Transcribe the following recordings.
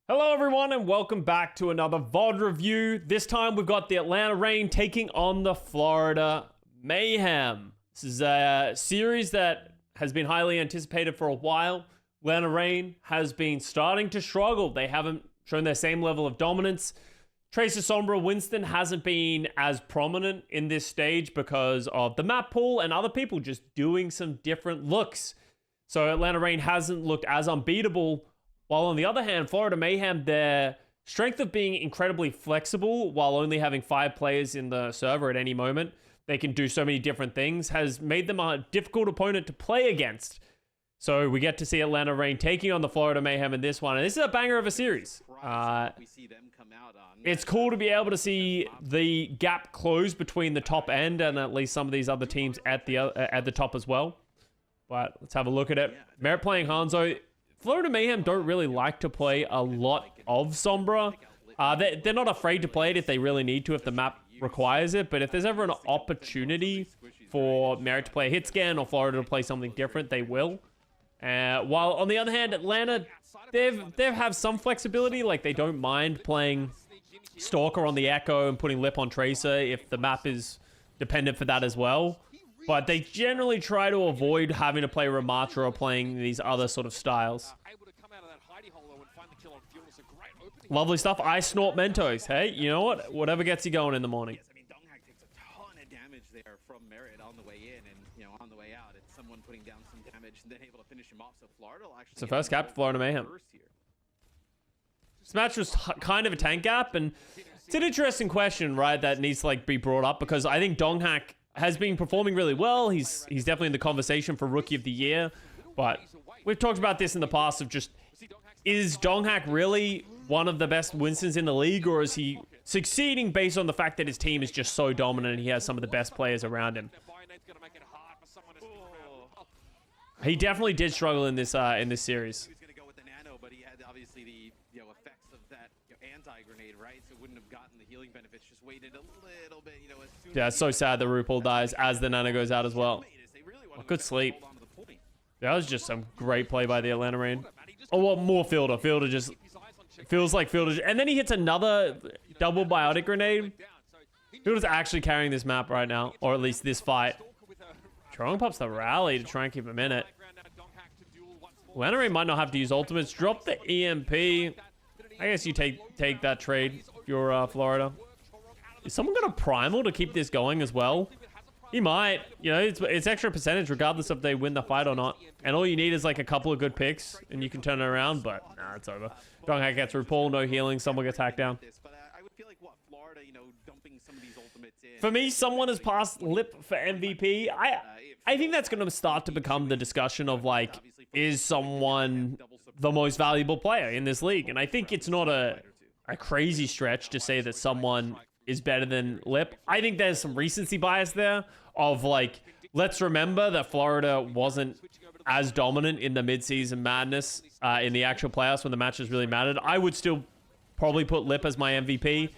Hello everyone and welcome back to another VOD review. This time we've got the Atlanta Reign taking on the Florida Mayhem. This is a series that has been highly anticipated for a while. Atlanta Reign has been starting to struggle. They haven't shown their same level of dominance. Tracer Sombra Winston hasn't been as prominent in this stage because of the map pool and other people just doing some different looks. So Atlanta Reign hasn't looked as unbeatable. While on the other hand, Florida Mayhem, their strength of being incredibly flexible while only having 5 players in the server at any moment, they can do so many different things, has made them a difficult opponent to play against. So we get to see Atlanta Reign taking on the Florida Mayhem in this one. And this is a banger of a series. It's cool to be able to see the gap close between the top end and at least some of these other teams at the top as well. But let's have a look at it. Merit playing Hanzo. Florida Mayhem don't really like to play a lot of Sombra. They're not afraid to play it if they really need to, if the map requires it. But if there's ever an opportunity for Merit to play a hit scan or Florida to play something different, they will. While on the other hand, Atlanta, they have some flexibility. Like they don't mind playing Stalker on the Echo and putting Lip on Tracer if the map is dependent for that as well. But they generally try to avoid having to play Ramatra or playing these other sort of styles. Lovely stuff. I snort Mentos. Hey, you know what? Whatever gets you going in the morning. I mean, Donghak takes a ton of damage there from Merit on the way in, and on the way out, it's someone putting down some damage and then able to finish him off. So Florida will actually. It's the first cap for Florida Mayhem. This match was kind of a tank gap, and it's an interesting question, right? That needs to like be brought up because I think Donghak has been performing really well. He's definitely in the conversation for Rookie of the Year. But we've talked about this in the past of just, is Donghak really one of the best Winstons in the league, or is he succeeding based on the fact that his team is just so dominant and he has some of the best players around him? He definitely did struggle in this series. He was going to go with the nano, but he had obviously the effects of that anti-grenade, right? So wouldn't have gotten the healing benefits. Just waited a little bit, as soon Yeah, it's so sad that RuPaul dies as the nano goes out as well. Oh, good sleep. That was just some great play by the Atlanta Reign. Oh, well, more Fielder. Fielder just feels like Fielder. And then he hits another double biotic grenade. Fielder's actually carrying this map right now, or at least this fight. Strong pops the rally to try and keep him in it. Atlanta Reign might not have to use ultimates. Drop the EMP. I guess you take that trade if you're Florida. Is someone got a primal to keep this going as well? He might. It's extra percentage regardless if they win the fight or not. And all you need is like a couple of good picks and you can turn it around, but nah, it's over. Donghak gets RuPaul, no healing, someone gets hacked down. For me, someone has passed Lip for MVP. I think that's going to start to become the discussion of like, is someone the most valuable player in this league? And I think it's not a crazy stretch to say that someone is better than Lip. I think there's some recency bias there of like, let's remember that Florida wasn't as dominant in the mid-season madness in the actual playoffs when the matches really mattered. I would still probably put Lip as my MVP.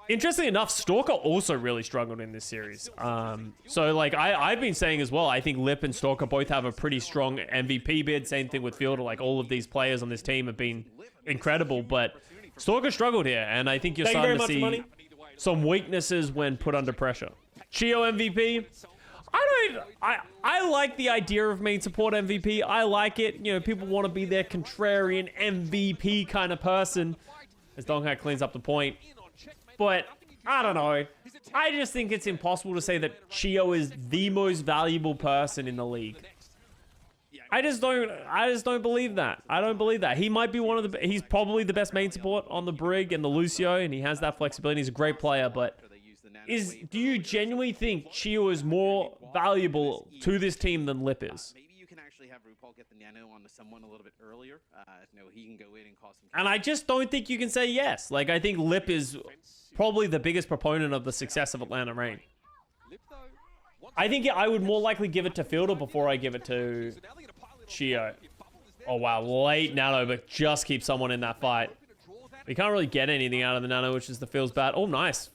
Interestingly enough, Stalker also really struggled in this series. So like I've been saying as well, I think Lip and Stalker both have a pretty strong MVP bid. Same thing with Fielder. Like all of these players on this team have been incredible, but Stalker struggled here, and I think you're starting to see some weaknesses when put under pressure. Chio MVP. I like the idea of main support MVP. I like it. People want to be their contrarian MVP kind of person. As Donghak cleans up the point. But I don't know. I just think it's impossible to say that Chio is the most valuable person in the league. I just don't believe that. I don't believe that. He might be he's probably the best main support on the Brig and the Lucio, and he has that flexibility. He's a great player, but do you genuinely think Chio is more valuable to this team than Lip is? Maybe you can actually have RuPaul get the nano onto someone a little bit earlier. He can go in and cause some. And I just don't think you can say yes. Like I think Lip is probably the biggest proponent of the success of Atlanta Reign. I think I would more likely give it to Fielder before I give it to Chio. Oh wow, late nano, but just keep someone in that fight. We can't really get anything out of the nano, which is the feels bad. Oh, nice.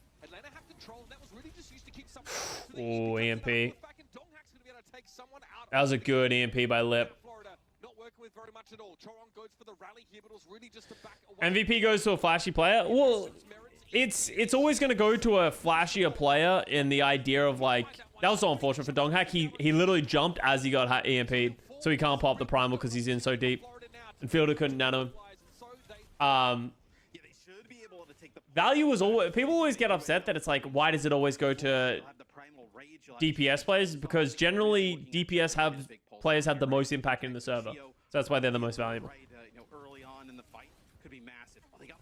Oh, EMP. That was a good EMP by Lip. MVP goes to a flashy player. Well, it's always going to go to a flashier player in the idea of like, that was so unfortunate for Donghack. He literally jumped as he got EMP'd, so he can't pop the primal because he's in so deep. And Fielder couldn't nano him. Value was always, people always get upset that it's like, why does it always go to DPS players? Because generally DPS players have the most impact in the server, so that's why they're the most valuable.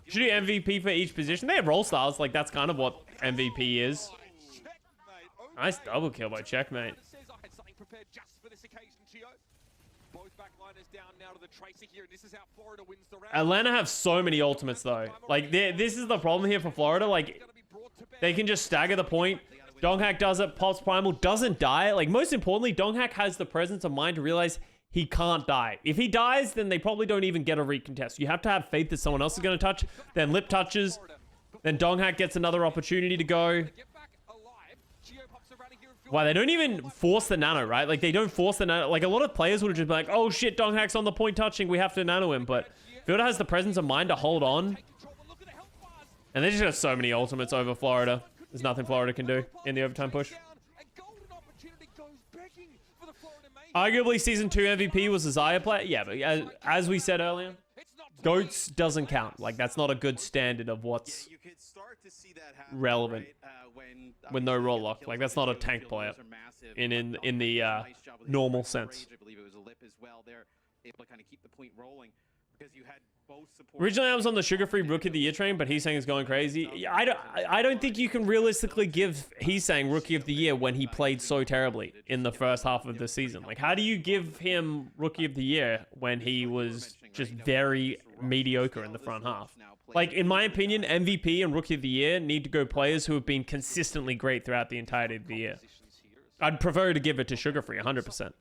Should do MVP for each position. They have role styles, like that's kind of what MVP is. Nice double kill by Checkmate. Atlanta have so many ultimates though. Like this is the problem here for Florida. Like they can just stagger the point. Donghack does it, pops primal, doesn't die. Like most importantly, Donghack has the presence of mind to realize he can't die. If he dies, then they probably don't even get a recontest. You have to have faith that someone else is going to touch. Then Lip touches. Then Donghack gets another opportunity to go. Why, they don't even force the nano, right? Like, they don't force the nano. Like, a lot of players would have just been like, oh shit, Donghack's on the point touching, we have to nano him. But Fielder has the presence of mind to hold on. And they just got so many ultimates over Florida. There's nothing Florida can do in the overtime push. Arguably, Season 2 MVP was a Xayah player. Yeah, but as we said earlier, GOATS doesn't count. Like, that's not a good standard of what's relevant with no roll lock. Like, that's not a tank player in the normal sense. Originally, I was on the sugar-free Rookie of the Year train, but Heesang is going crazy. Yeah, I don't think you can realistically give Heesang Rookie of the Year when he played so terribly in the first half of the season. Like, how do you give him Rookie of the Year when he was just very mediocre in the front half? Like, in my opinion, MVP and Rookie of the Year need to go players who have been consistently great throughout the entirety of the year. I'd prefer to give it to Sugar-Free, 100%.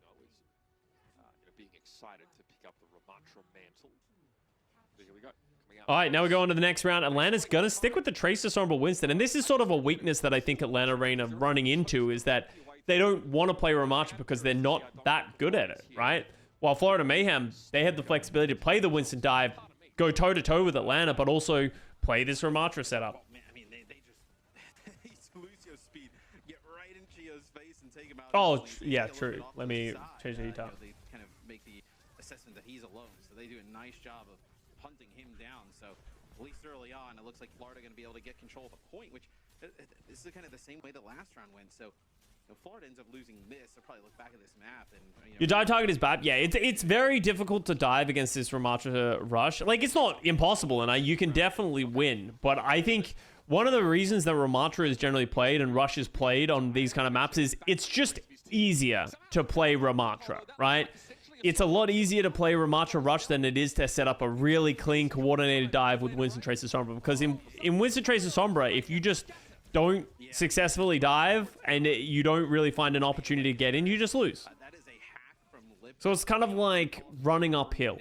All right, now we go on to the next round. Atlanta's going to stick with the Tracer Sombra Winston. And this is sort of a weakness that I think Atlanta Reign are running into, is that they don't want to play Ramattra because they're not that good at it, right? While Florida Mayhem, they have the flexibility to play the Winston dive, go toe-to-toe with Atlanta, but also play this Ramattra setup. Oh, yeah, true. Let me change the heat up. They kind of make the assessment that he's alone, so they do a nice job of hunting him down. So at least early on, it looks like Florida going to be able to get control of the point, which this is kind of the same way the last round went. So if Florida ends up losing this, they'll probably look back at this map and your dive target is bad. Yeah, it's very difficult to dive against this Ramattra rush. Like, it's not impossible, and you can definitely win. But I think one of the reasons that Ramattra is generally played and Rush is played on these kind of maps is it's just easier to play Ramattra, right? It's a lot easier to play Ramattra Rush than it is to set up a really clean, coordinated dive with Winston Tracer Sombra. Because in Winston Tracer Sombra, if you just don't successfully dive and you don't really find an opportunity to get in, you just lose. So it's kind of like running uphill.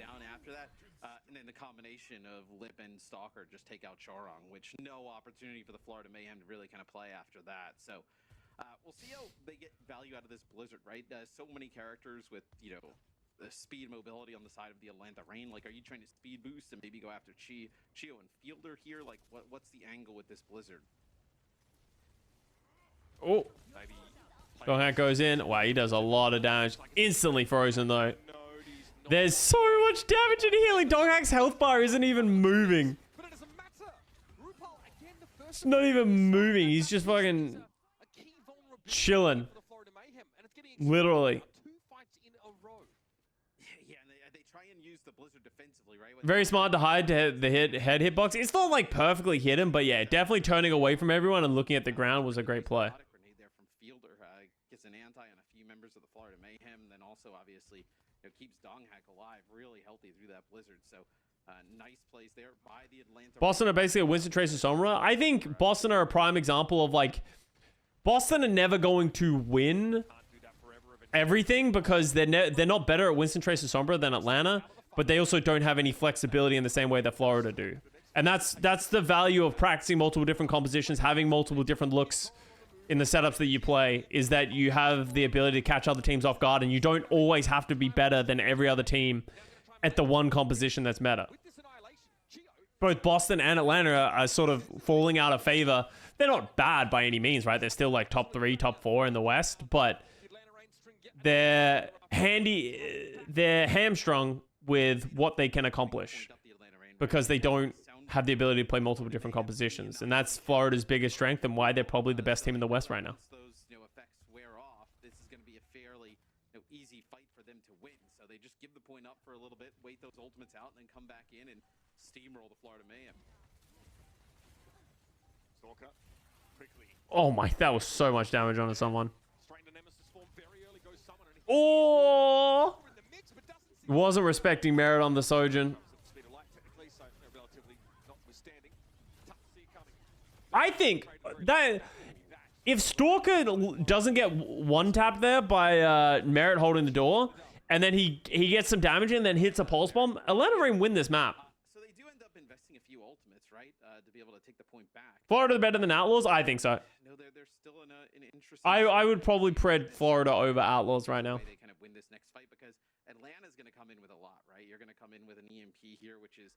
And then the combination of Lip and Stalker just take out Charong, which no opportunity for the Florida Mayhem to really kind of play after that. So we'll see how they get value out of this Blizzard, right? So many characters with, the speed mobility on the side of the Atlanta Reign. Like, are you trying to speed boost and maybe go after Chio and Fielder here? Like, what's the angle with this Blizzard? Oh, Donghack goes in. Wow, he does a lot of damage. Instantly frozen though. There's so much damage and healing. Donghack's health bar isn't even moving. It's not even moving. He's just fucking chilling. Literally. Very smart to hide the head hitbox. It's not like perfectly hidden, but yeah, definitely turning away from everyone and looking at the ground was a great play. Grenade there from Fielder gets an anti on a few members of the Florida Mayhem, then also obviously keeps Donghack alive, really healthy through that Blizzard. So nice plays there by the Atlanta. Boston are basically a Winston Tracer Sombra. I think Boston are a prime example of like, Boston are never going to win everything because they're not better at Winston Tracer Sombra than Atlanta. But they also don't have any flexibility in the same way that Florida do. And that's the value of practicing multiple different compositions, having multiple different looks in the setups that you play, is that you have the ability to catch other teams off guard and you don't always have to be better than every other team at the one composition that's meta. Both Boston and Atlanta are sort of falling out of favor. They're not bad by any means, right? They're still like top 3, top 4 in the West, but they're hamstrung with what they can accomplish because they don't have the ability to play multiple different compositions. And that's Florida's biggest strength and why they're probably the best team in the West right now. Those effects wear off. This is going to be a fairly easy fight for them to win. So they just give the point up for a little bit, wait those ultimates out, and then come back in and steamroll the Florida Mayhem. Oh my, that was so much damage onto someone. Oh! Wasn't respecting Merit on the Sojin. I think that if Stalker doesn't get one tap there by Merit holding the door, and then he gets some damage and then hits a pulse bomb, Atlanta Reign win this map. So they do end up investing a few ultimates, right, to be able to take the point back. Florida better than Outlaws? I think so. No, they're still in an interesting. I would probably pred Florida over Outlaws right now. They kind of win this next fight because Atlanta's going to come in with a lot, right? You're going to come in with an EMP here, which is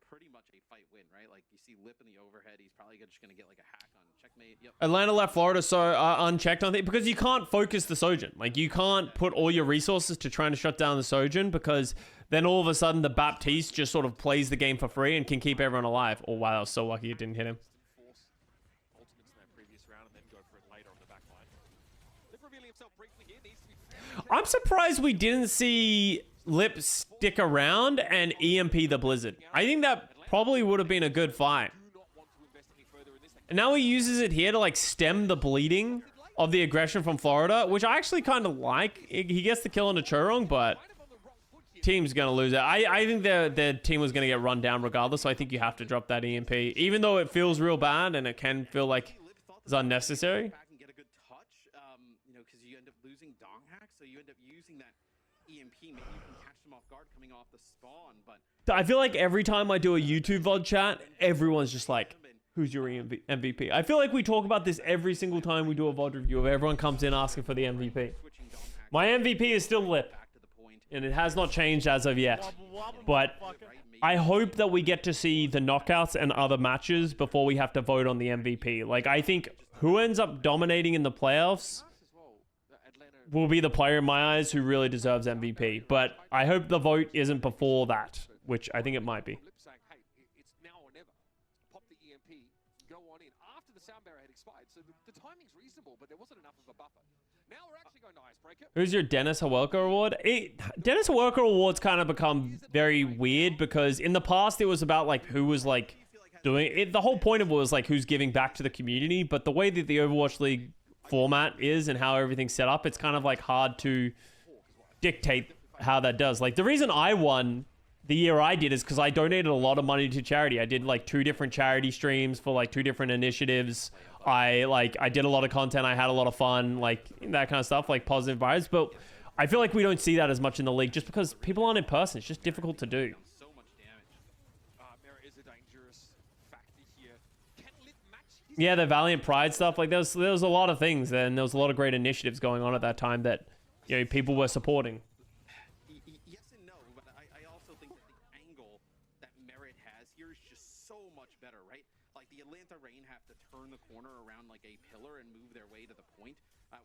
pretty much a fight win, right? Like you see Lip in the overhead, he's probably just going to get like a hack on checkmate. Yep. Atlanta left Florida so unchecked on it because you can't focus the Sojin. Like you can't put all your resources to trying to shut down the Sojin because then all of a sudden the Baptiste just sort of plays the game for free and can keep everyone alive. Oh wow, I was so lucky it didn't hit him. I'm surprised we didn't see Lip stick around and EMP the Blizzard. I think that probably would have been a good fight. And now he uses it here to like stem the bleeding of the aggression from Florida, which I actually kind of like. He gets the kill on the Churong, but team's going to lose it. I think their team was going to get run down regardless, so I think you have to drop that EMP. Even though it feels real bad and it can feel like it's unnecessary. Because you end up losing Dong Hack, so you end up using that EMP. Maybe you can catch them off guard coming off the spawn, but I feel like every time I do a YouTube VOD chat, everyone's just like, who's your MVP? I feel like we talk about this every single time we do a VOD review. Everyone comes in asking for the MVP. My MVP is still Lip, and it has not changed as of yet. But I hope that we get to see the knockouts and other matches before we have to vote on the MVP. Like, I think who ends up dominating in the playoffs will be the player in my eyes who really deserves MVP. But I hope the vote isn't before that, which I think it might be. It's now or never. Pop the EMP, go on in after the sound barrier had expired. So the timing's reasonable, but there wasn't enough of a buffer. Now we're actually going to icebreaker. Who's your Dennis Hawelka award? Dennis Hawelka awards kind of become very weird because in the past it was about like who was like doing it. The whole point of it was like who's giving back to the community. But the way that the Overwatch League format is and how everything's set up, it's kind of like hard to dictate how that does. Like the reason I won the year I did is because I donated a lot of money to charity. I did like 2 different charity streams for like 2 different initiatives. I did a lot of content. I had a lot of fun, like that kind of stuff, like positive vibes. But I feel like we don't see that as much in the league just because people aren't in person. It's just difficult to do. so much damage. Mera is a dangerous factor here. Can Lip match his Yeah, the Valiant Pride stuff. Like there was a lot of things, and there was a lot of great initiatives going on at that time that people were supporting. Yes and no, but I also think that the angle that Merit has here is just so much better, right? Like the Atlanta Reign have to turn the corner around like a pillar and move their way to the point,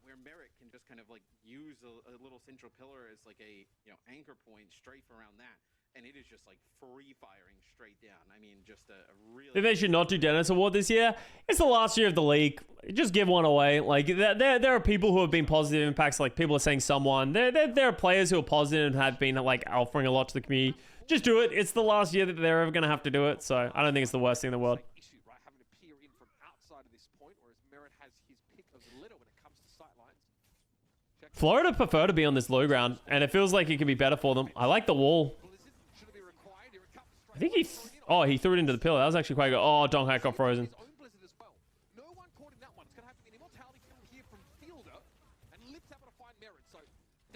where Merit can just kind of like use a little central pillar as like a anchor point, strafe around that, and it is just like free firing straight down. I mean, just a really. If they should not do Dennis Award this year, it's the last year of the league. Just give one away. Like there are people who have been positive impacts. Like people are saying someone. There are players who are positive and have been like offering a lot to the community. Just do it. It's the last year that they're ever gonna have to do it. So I don't think it's the worst thing in the world. issue, right? Having to peer in from outside of this point, whereas Merit has his pick of the litter when it comes to sight lines. Florida prefer to be on this low ground, and it feels like it could be better for them. I like the wall. Blizzard, should it be required? Here it comes I think he threw it into the pillar. That was actually quite good. Oh, Dong Hack got frozen. his own Blizzard as well. No one caught in that one. It's going to have to be an immortality kill here from Fielder, and Lip's able to find Merit. So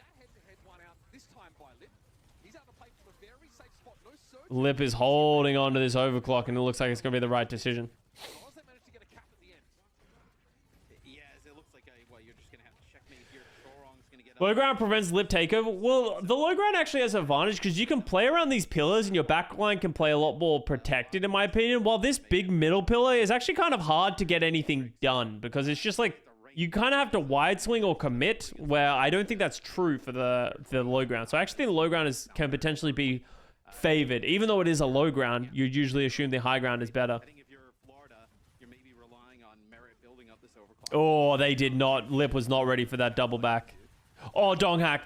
that head-to-head one out this time by Lip. He's out to play from a very safe spot. No surge. Lip is holding on to this overclock, and it looks like it's going to be the right decision. Because they managed to get a cap at the end. Yeah, as it looks like you're just gonna have to checkmate here. Chorong's gonna get Low ground prevents lip takeover. Well, the low ground actually has an advantage because you can play around these pillars and your backline can play a lot more protected, in my opinion. While this big middle pillar is actually kind of hard to get anything done because it's just like you kind of have to wide swing or commit, where I don't think that's true for the low ground. So I actually think the low ground can potentially be favored. Even though it is a low ground, you'd usually assume the high ground is better. Oh, they did not. Lip was not ready for that double back. Oh, Dong Hack.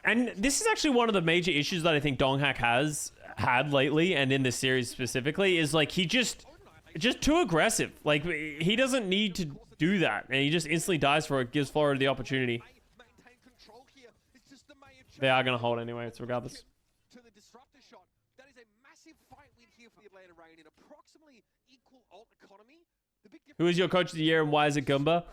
And this is actually one of the major issues that I think Dong Hack has had lately, and in this series specifically, is like he just too aggressive. Like he doesn't need to do that, and he just instantly dies for it, gives Florida the opportunity. They are going to hold anyway, it's regardless. To the disruptor shot, that is a massive fight win here for the Atlanta Reign in approximately equal alt economy. Who is your coach of the year and why is it Gumba?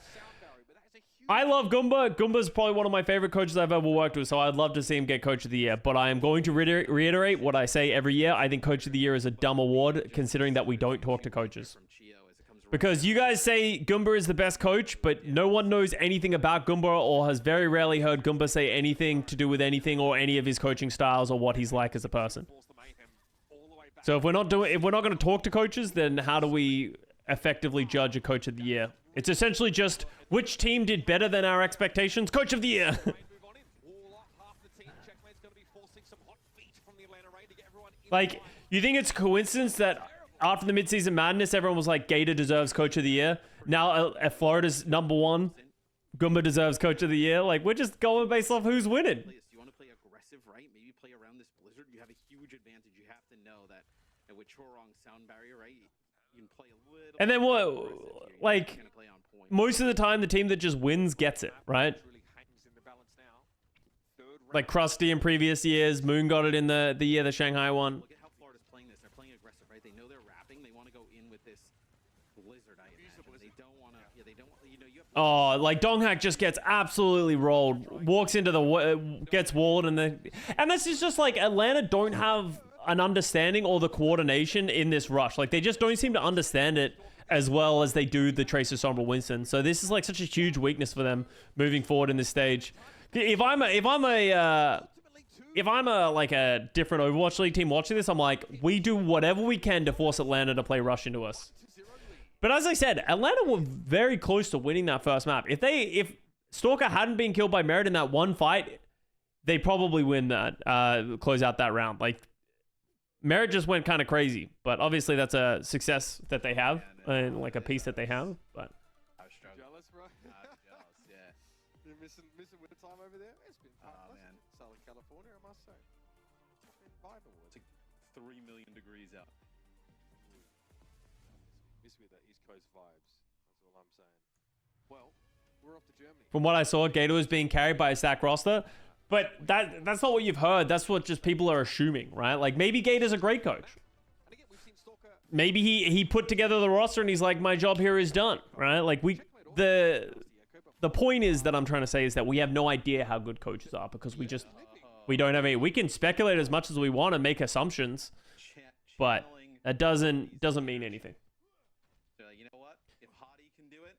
I love Gumba. Gumba's probably one of my favorite coaches I've ever worked with, so I'd love to see him get coach of the year. But I am going to reiterate what I say every year. I think coach of the year is a dumb award, considering that we don't talk to coaches. Because you guys say Gumba is the best coach, but no one knows anything about Gumba or has very rarely heard Gumba say anything to do with anything or any of his coaching styles or what he's like as a person. So if we're not going to talk to coaches, then how do we effectively judge a coach of the year? It's essentially just which team did better than our expectations. Coach of the year. Like, you think it's coincidence that after the midseason madness, everyone was like, Gator deserves coach of the year. Now, Florida's #1, Gumba deserves coach of the year. Like, we're just going based off who's winning. You want to play aggressive, right? Maybe play around this blizzard. You have a huge advantage. You have to know that with Chorong's sound barrier, right? You can play a little. And then what? Like, most of the time, the team that just wins gets it, right? Like Krusty in previous years, Moon got it in the year the Shanghai won. Look at how Florida's playing this. They're playing aggressive, right? They know they're wrapping. They want to go in with this blizzard. I imagine they don't want to. Yeah, they don't. You know, you have. Oh, like Donghack just gets absolutely rolled. Walks into the gets walled, and this is just like Atlanta don't have an understanding or the coordination in this rush. Like they just don't seem to understand it as well as they do the Tracer Sombra Winston. So this is like such a huge weakness for them moving forward in this stage. If I'm a like a different Overwatch League team watching this, I'm like, we do whatever we can to force Atlanta to play rush into us. But as I said, Atlanta were very close to winning that first map. If Stalker hadn't been killed by Merit in that one fight, they probably win that, close out that round. Like Merit just went kind of crazy, but obviously that's a success that they have and like a piece that they have. But Jealous, bro. Jealous, yeah. You're missing winter time over there. It's been man. Southern California, I must say. It's been vibrant. It's like 3 million degrees out. Miss with that East Coast vibes. That's all I'm saying. Well, we're off to Germany. from what I saw, Gator was being carried by a stack roster. But that's not what you've heard. That's what just people are assuming, right? Like maybe Gator's a great coach. Maybe he put together the roster and he's like, my job here is done, right? Like the point is that I'm trying to say is that we have no idea how good coaches are because we don't have any. We can speculate as much as we want and make assumptions, but that doesn't mean anything. You know what? If Hottie can do it.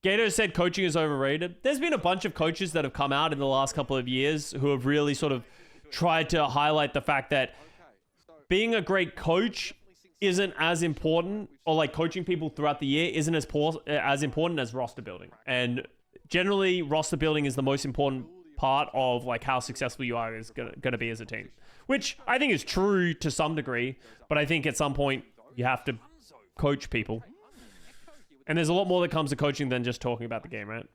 Gator said coaching is overrated. There's been a bunch of coaches that have come out in the last couple of years who have really sort of tried to highlight the fact that being a great coach isn't as important, or like coaching people throughout the year isn't as important as roster building. And generally, roster building is the most important part of like how successful you are is gonna be as a team, which I think is true to some degree. But I think at some point you have to coach people, and there's a lot more that comes to coaching than just talking about the game, right?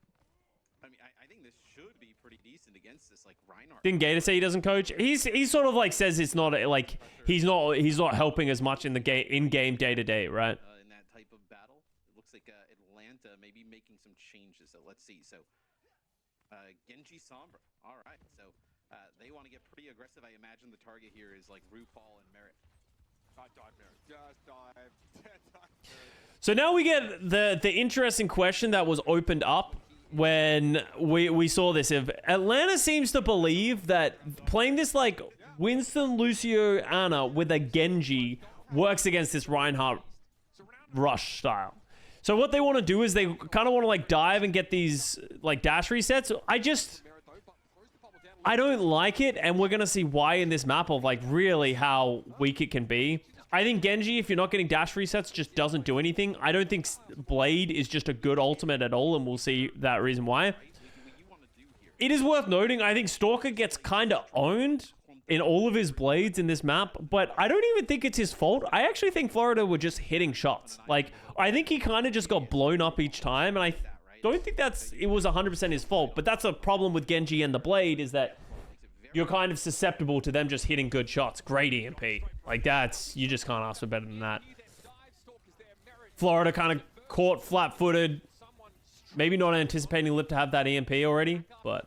I mean, I think this should be pretty decent against this like Reinhardt. Didn't Gator say he doesn't coach? He sort of like says it's not like he's not helping as much in the game day to day, right? In that type of battle, it looks like Atlanta maybe making some changes. So let's see. So Genji Sombra. All right. So they want to get pretty aggressive. I imagine the target here is like RuPaul and Merit. Dive, Merit. Just dive. So now we get the interesting question that was opened up when we saw this. If Atlanta seems to believe that playing this like Winston, Lucio, Ana with a Genji works against this Reinhardt rush style. So what they want to do is they kind of want to like dive and get these like dash resets. I don't like it, and we're going to see why in this map of like really how weak it can be. I think Genji, if you're not getting dash resets, just doesn't do anything. I don't think Blade is just a good ultimate at all, and we'll see that reason why. It is worth noting, I think Stalker gets kind of owned in all of his blades in this map, but I don't even think it's his fault. I actually think Florida were just hitting shots. Like, I think he kind of just got blown up each time, and I don't think it was 100% his fault, but that's a problem with Genji and the Blade, is that you're kind of susceptible to them just hitting good shots. Great EMP. Like, you just can't ask for better than that. Florida kind of caught flat-footed. Maybe not anticipating Lip to have that EMP already, but...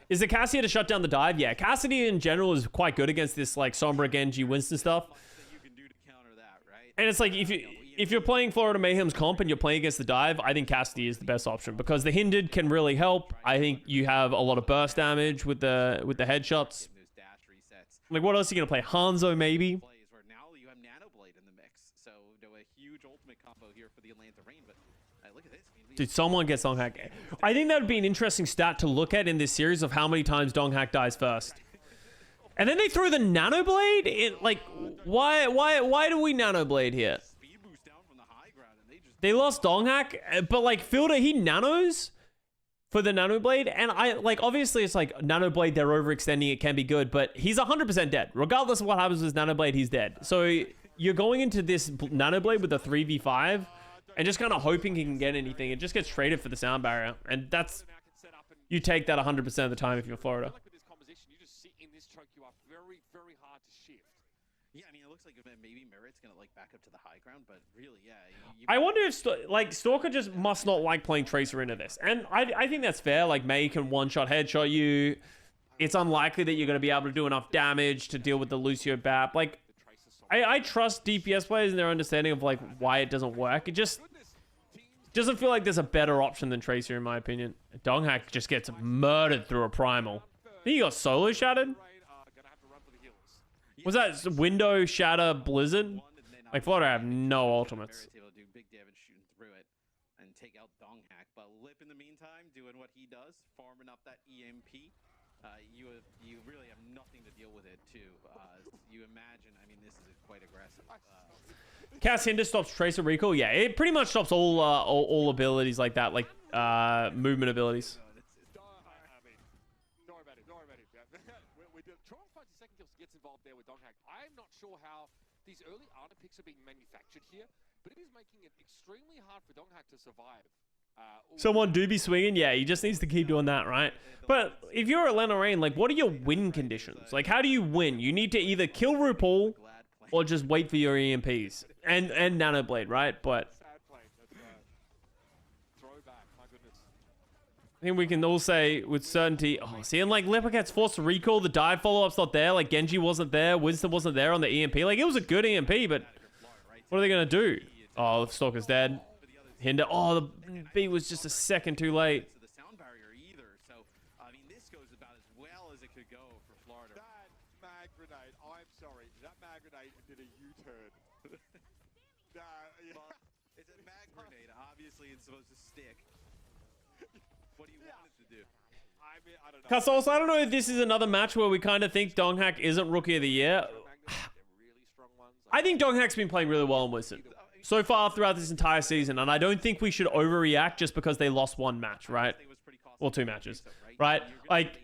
Is it Cassia to shut down the dive? Yeah, Cassidy in general is quite good against this, like, Sombra, Genji, Winston stuff. And it's like, if you're playing Florida Mayhem's comp and you're playing against the dive, I think Cassidy is the best option because the hindered can really help. I think you have a lot of burst damage with the headshots. Like, what else are you going to play? Hanzo, maybe? Dude, someone gets Donghack. I think that would be an interesting stat to look at in this series of how many times Donghack dies first. And then they throw the Nano Blade in. Like, why do we Nano Blade here? They lost Donghack, but like Fielder, he nanos for the Nano Blade, and obviously it's like Nano Blade, they're overextending, it can be good, but he's 100% dead. Regardless of what happens with Nano Blade, he's dead. So you're going into this Nano Blade with a 3v5 and just kind of hoping he can get anything. It just gets traded for the sound barrier, and that's, you take that 100% of the time if you're Florida. Yeah, I mean, it looks like maybe Merit's gonna like back up to the high ground, but really, yeah. I wonder if Stalker just must not like playing Tracer into this, and I think that's fair. Like, May can one-shot headshot you. It's unlikely that you're gonna be able to do enough damage to deal with the Lucio BAP. Like, I trust DPS players and their understanding of like why it doesn't work. It just doesn't feel like there's a better option than Tracer in my opinion. Donghack just gets murdered through a primal. I think he got solo shattered. Was that window shatter blizzard? Like, Florida have no ultimates. Able to do big damage shooting through it and take out Donghack, but Lip in the meantime doing what he does, farming up that EMP. You really have nothing to deal with it too. You imagine, I mean, this is quite aggressive. Cass Hinder stops Tracer recall. Yeah, it pretty much stops all abilities like that, like movement abilities. Gets involved there with Donghack. I'm not sure how these early Arda picks are being manufactured here, but it is making it extremely hard for Donghack to survive. Someone do be swinging. Yeah, he just needs to keep doing that, right? But if you're Atlanta Rain, like, what are your win conditions? Like, how do you win? You need to either kill RuPaul or just wait for your EMPs and Nano Blade, right? But I think we can all say with certainty, oh, see, and like Leopard gets forced to recall, the dive follow-up's not there, like Genji wasn't there, Winston wasn't there on the EMP. Like, it was a good EMP, but what are they going to do? Oh, the Stalker's dead. Hinder, oh, the beat was just a second too late. The sound barrier either, so, I mean, this goes about as well as it could go for Florida. That mag grenade, I'm sorry, that mag grenade did a U-turn. Well, it's a mag grenade, obviously it's supposed to stick. What do you want it to do? I mean, I don't know. Colosseo, I don't know if this is another match where we kind of think Donghack isn't Rookie of the Year. I think Donghack's been playing really well in Winston so far throughout this entire season, and I don't think we should overreact just because they lost one match, right? Or two matches, right? Like,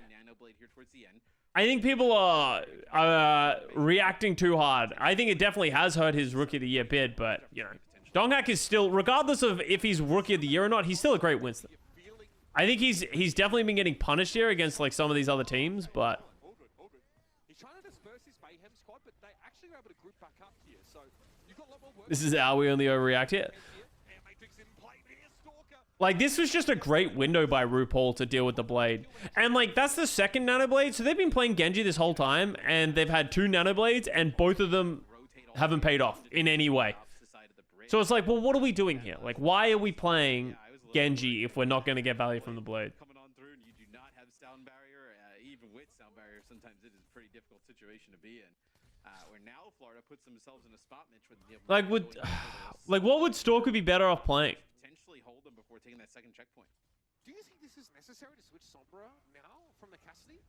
I think people are reacting too hard. I think it definitely has hurt his Rookie of the Year bid, but, you know, Donghack is still, regardless of if he's Rookie of the Year or not, he's still a great Winston. I think he's definitely been getting punished here against like some of these other teams, but he's trying to disperse his Mayhem squad, but they actually were able to group back up here. So you've got a lot more work. This is how we only overreact here. Like, this was just a great window by RuPaul to deal with the Blade. And like, that's the second Nano Blade. So they've been playing Genji this whole time, and they've had 2 Nano Blades, and both of them haven't paid off in any way. So it's like, well, what are we doing here? Like, why are we playing Genji if we're not going to get value from the Blade? Coming on through and you do not have sound barrier, even with sound barrier, sometimes it is a pretty difficult situation to be in. Where now Florida puts themselves in a spot match with the like, what would Stalker be better off playing? initially hold them before taking that second checkpoint. Do you think this is necessary to switch Sombra now from the Cassidy?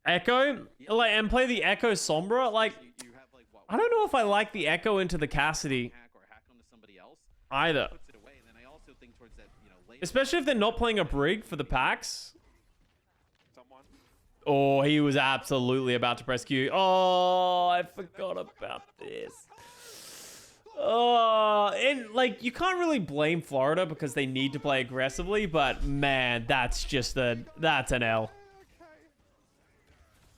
Echo? Like, and play the Echo Sombra? Like, You have like what? I don't know if I like the Echo into the Cassidy Hack or hack onto somebody else. either. Puts it away, and then I also think towards that, later. Especially if they're not playing a Brig for the packs. Someone. Oh, he was absolutely about to press Q. Oh, I forgot about this. Oh, and like, you can't really blame Florida because they need to play aggressively, but man, that's that's an L. Okay.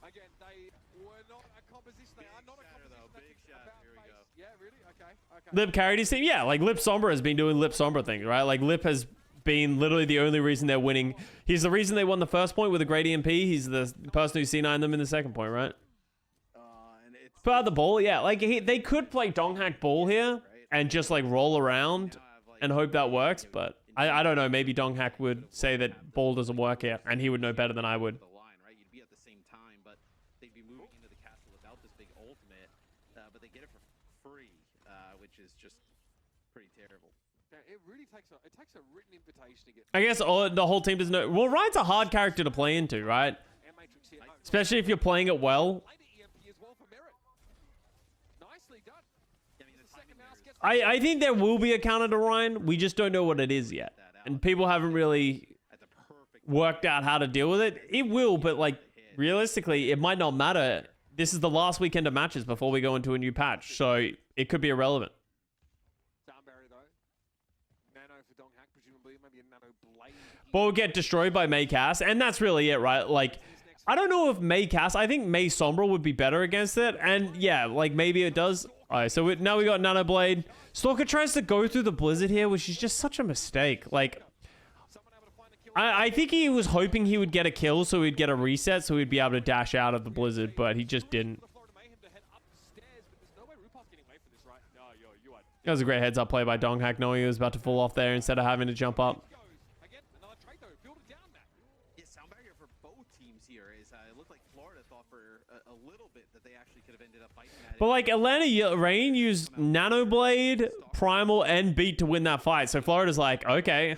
Again, they were not a composition. They are not a shatter, though. composition. Big that shot. about Here we face. go. Yeah, really? Okay. Lip carried his team. Yeah, like Lip Sombra has been doing Lip Sombra things, right? Like Lip has been literally the only reason they're winning. He's the reason they won the first point with a great EMP. He's the person who C9'd them in the second point, right? And it's But the ball, yeah, like they could play Donghack ball here and just like roll around and hope that works, but I don't know. Maybe Donghack would say that ball doesn't work here, and he would know better than I would. the line, right? You'd be at the same time, but they'd be moving into the castle without this big ultimate, but they get it for free, which is just pretty terrible. Yeah, it really takes a written invitation to get I guess the whole team doesn't know. Well, Ryan's a hard character to play into, right? Air Matrix here. Especially if you're playing it well. Later EMP as well for Merit. Nicely done. I mean, the Second timing mouse there is gets I think there will be a counter to Ryan. We just don't know what it is yet. And people haven't really at the perfect worked out how to deal with it. It will, but like realistically, it might not matter. This is the last weekend of matches before we go into a new patch, so it could be irrelevant. down barrier though. Nano for Donghack, presumably maybe a Nano Blade. But we'll get destroyed by Maycast, and that's really it, right? Like, I don't know if Maycast, I think May Sombra would be better against it, and yeah, like maybe it does. All right, so now we got Nano Blade. Stalker tries to go through the Blizzard here, which is just such a mistake. Like, Someone able to find the kill. I think he was hoping he would get a kill so he'd get a reset so he'd be able to dash out of the Blizzard, but he just didn't. For Florida Mayhem to head upstairs, but there's no way Rupar's getting away from this, right? No, you are. That was a great heads-up play by Donghack, knowing he was about to fall off there instead of having to jump up. Goes again. Another trade though. Build it down, Matt. Yeah, sound barrier for both teams here is it looked like Florida thought for a little bit that they actually could have ended up fighting that. But like Atlanta Rain used Nano Blade, Primal, and Beat to win that fight. So Florida's like, okay,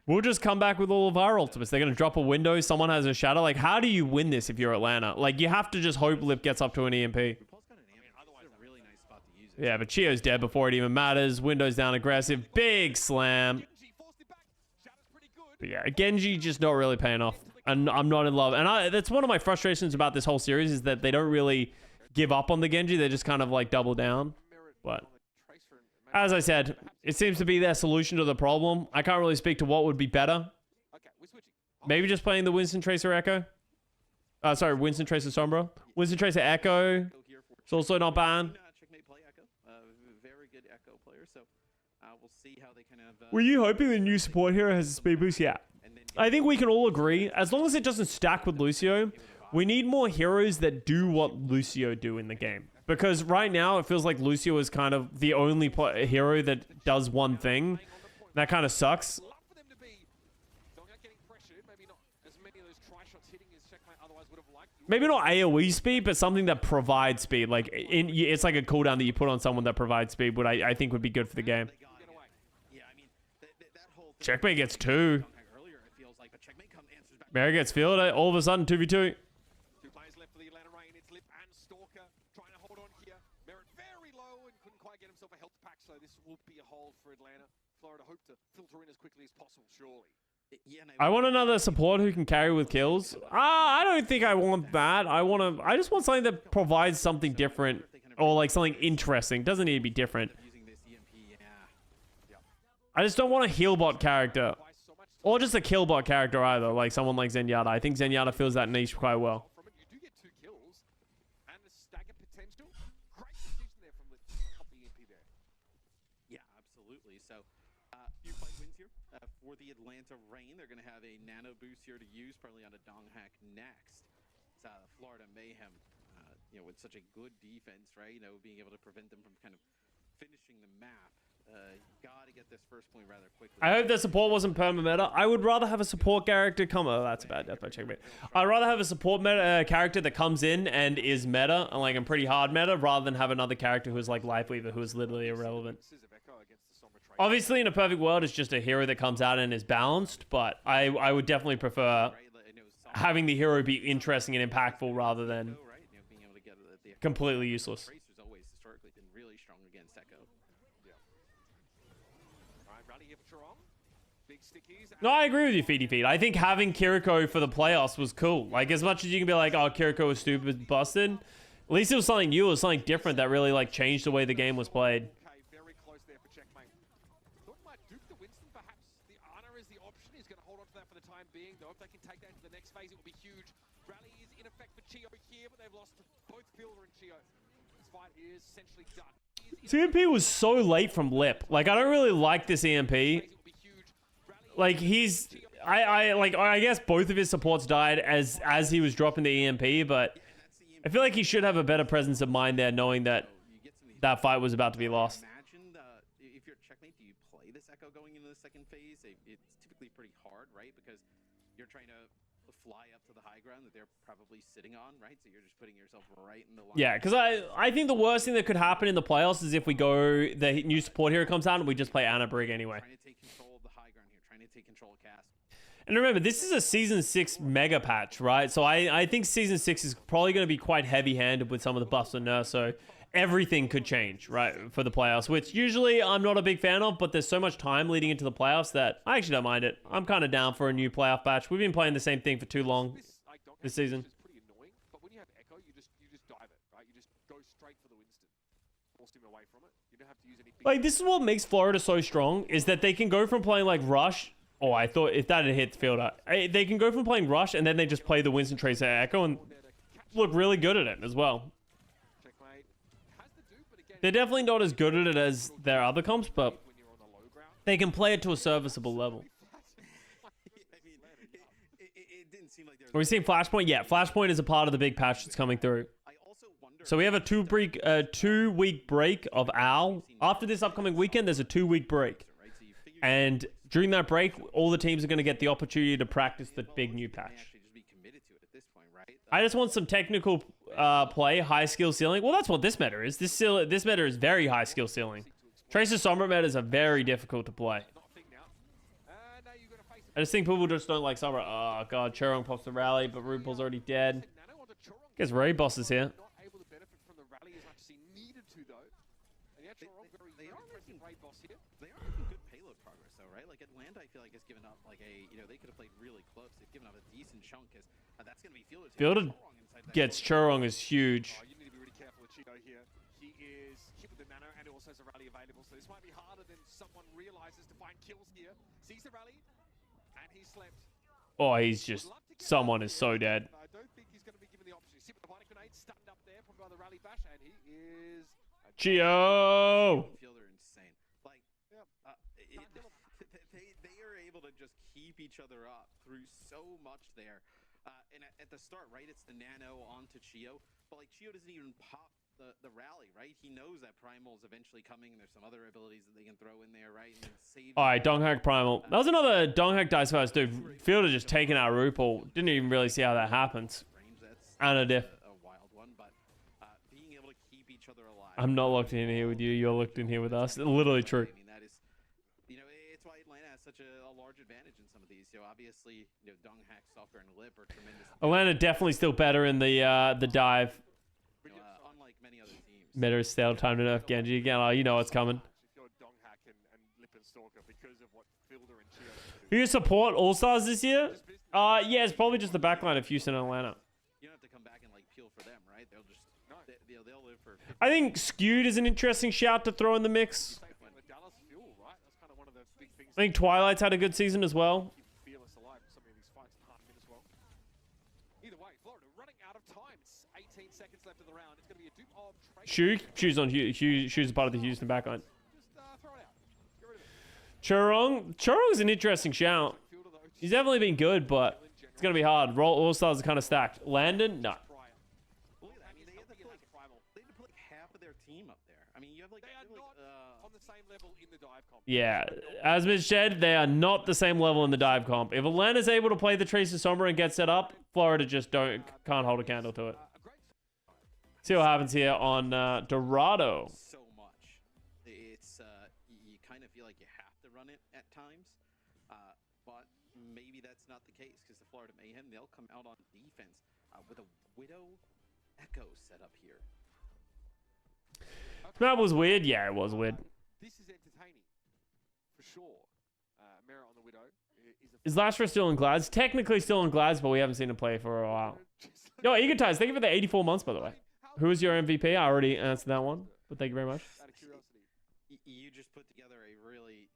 we'll just come back with all of our ultimates. They're going to drop a window. Someone has a shadow. Like, how do you win this if you're Atlanta? Like, you have to just hope Lip gets up to an EMP. Paul's got an amp. Otherwise, a really nice spot to use it. Yeah, but Chio's dead before it even matters. Windows down aggressive. Big slam. Genji forced it back. Shadow's pretty good. But yeah, Genji just not really paying off. And I'm not in love. And that's one of my frustrations about this whole series is that they don't really give up on the Genji. They just kind of like double down. Merit But on the Tracer and as I said, it seems to be their solution to the problem. I can't really speak to what would be better. okay, we're switching. Maybe just playing the Winston Tracer Echo. Sorry, Winston Tracer Sombra. Winston Tracer Echo. Go here for It's also not bad. checkmate play Echo. Very good Echo player. So we'll see how they kind of. Were you hoping the new support hero has a speed boost? Yeah. And then I think we can all agree, as long as it doesn't stack with Lucio, we need more heroes that do what Lucio do in the game. Because right now, it feels like Lucio is kind of the only hero that does one thing. That kind of sucks. Love for them to be. Donghack getting pressured. Maybe not as many of those try shots hitting as checkmate otherwise would have liked. Maybe not AoE speed, but something that provides speed. Like, it's like a cooldown that you put on someone that provides speed, what I think would be good for the game. they got Get it. away. Yeah, I mean that whole thing Checkmate gets 2. earlier it feels like, but checkmate answers back. Mary gets fielded. All of a sudden, 2v2. Two players left for the Atlanta Rain. It's Lip and Stalker trying to hold on here. Merit very low and couldn't quite get himself a health pack, so this will be a hold for Atlanta. Florida hope to filter in as quickly as possible, surely. Yeah, and I want another support who can carry with kills. I don't think I want that. I just want something that provides something different or like something interesting. Doesn't need to be different. using this EMP. Yeah. I just don't want a heal bot character Twice so much or just a kill bot character either, like someone like Zenyatta. I think Zenyatta fills that niche quite well. from it. You do get 2 kills and the stagger potential. Great decision there from the top EMP there. Yeah, absolutely. So, few fight wins here for the Atlanta Rain. They're going to have a nano boost here to use, probably on a Donghack next. It's Florida Mayhem, with such a good defense, right? Being able to prevent them from kind of finishing the map. Got to get this first point rather quickly. I hope that support wasn't perma-meta. I would rather have a support character come... Oh, that's a bad death by checkmate. I'd rather have a support character that comes in and is meta, and like a pretty hard meta, rather than have another character who's like Life Weaver, who is literally irrelevant. This is a Echo against the Sombra Tracer. Obviously, in a perfect world, it's just a hero that comes out and is balanced, but I would definitely prefer having the hero be interesting and impactful rather than completely useless. Tracer's always historically been really strong against Echo. No, I agree with you, Feedy Feed. I think having Kiriko for the playoffs was cool. Like, as much as you can be like, oh, Kiriko was stupid, busted, at least it was something new, it was something different that really, like, changed the way the game was played. Okay, very close there for checkmate. Thought might dupe the Winston, perhaps. The Ana is the option. He's going to hold on to that for the time being, though. If they can take that to the next phase, it will be huge. Rally is in effect for Chio here, but they've lost both Fielder and Chio. This fight is essentially done. EMP was so late from Lip. Like, I don't really like this EMP. Like, he's... I guess both of his supports died as he was dropping the EMP, but I feel like he should have a better presence of mind there, knowing that that fight was about to be lost. Imagine if you're checkmate, do you play this Echo going into the second phase? It's typically pretty hard, right? Because you're trying to fly up to the high ground that they're probably sitting on, right? So you're just putting yourself right in the line. Yeah, because I think the worst thing that could happen in the playoffs is if we go, the new support hero comes out and we just play Ana Brig anyway. Trying to take control of the high ground here, trying to take control of Cast. And remember, this is a Season 6 mega patch, right? So I think Season 6 is probably going to be quite heavy-handed with some of the buffs and nerfs, so everything could change, right, for the playoffs, which usually I'm not a big fan of, but there's so much time leading into the playoffs that I actually don't mind it. I'm kind of down for a new playoff patch. We've been playing the same thing for too long this season. It's pretty annoying, but when you have Echo, you just dive it, right? You just go straight for the Winston. Force him away from it. You don't have to use any... Like, this is what makes Florida so strong, is that they can go from playing, like, Rush... Oh, I thought if that had hit the fielder. They can go from playing Rush and then they just play the Winston Tracer Echo and look really good at it as well. They're definitely not as good at it as their other comps, but they can play it to a serviceable level. Are we seeing Flashpoint? Yeah, Flashpoint is a part of the big patch that's coming through. So we have a two-week break of Owl. After this upcoming weekend, there's a 2-week break. And during that break, all the teams are going to get the opportunity to practice the big new patch. I just want some technical play, high skill ceiling. Well, that's what this meta is. This meta is very high skill ceiling. Tracer Sombra metas are very difficult to play. I just think people just don't like Sombra. Oh, God. Churong pops the rally, but RuPaul's already dead. Guess Ray Boss is here. They are making good payload progress, though, right? Like Atlanta, I feel like has given up like they could have played really close. They've given up a decent chunk, because that's going to be Fielder. Fielder gets Churong is huge. You need to be really careful with Chico here. He is hit with the nano and also has a rally available, so this might be harder than someone realizes to find kills here. Sees the rally, and he slept. Oh, he's just... Someone is so dead. I don't think he's going to be given the option. He's hit with the Bionic Grenade, stunned up there, probably by the rally bash, and he is... Gio! They are able to just keep each other up through so much there. And at the start, right, it's the nano onto Chio, but like Chio doesn't even pop the rally, right? He knows that Primal is eventually coming, and there's some other abilities that they can throw in there, right? And save. All right, Donghack Primal. That was another Donghack dice first, dude. Fielder just taking out RuPaul. Didn't even really see how that happens. And a diff. A wild one, but being able to keep each other alive. I'm not locked in here with you. You're locked in here with us. Literally true. I mean, that is, it's why Atlanta has such a large advantage in some of these. Obviously, Donghack, Stalker, and Lip are tremendous. Atlanta definitely still better in the dive. Unlike many other teams. Meta is stale. Time to nerf Genji again. Oh, you know what's coming. Who you support All-Stars this year? Yeah, it's probably just the backline of Houston and Atlanta. You don't have to come back and peel for them, right? They'll just they'll live for. I think Skewed is an interesting shout to throw in the mix. I think Twilight's had a good season as well. Shoe's on Shoe's a part of the Houston backline. Churong's an interesting shout. He's definitely been good, but it's gonna be hard. All stars are kind of stacked. Landon, no. They had to put half of their team up there. I mean, you have on the same level in the dive comp. Yeah, as Mitch said, they are not the same level in the dive comp. If Atlanta's able to play the Tracer Sombra and get set up, Florida just can't hold a candle to it. See what happens here on Dorado. So much. It's you kind of feel feel like you have to run it at times. But maybe that's not the case because the Florida Mayhem, they'll come out on defense with a Widow Echo set up here. That was weird. Yeah, it was weird. This is entertaining, for sure. Merit on the Widow Is Lashra still in Glads? Technically still in Glads, but we haven't seen him play for a while. Yo, Egotize, thank you for the 84 months, by the way. Who is your MVP? I already answered that one, but thank you very much. Out of curiosity. You just put together a really,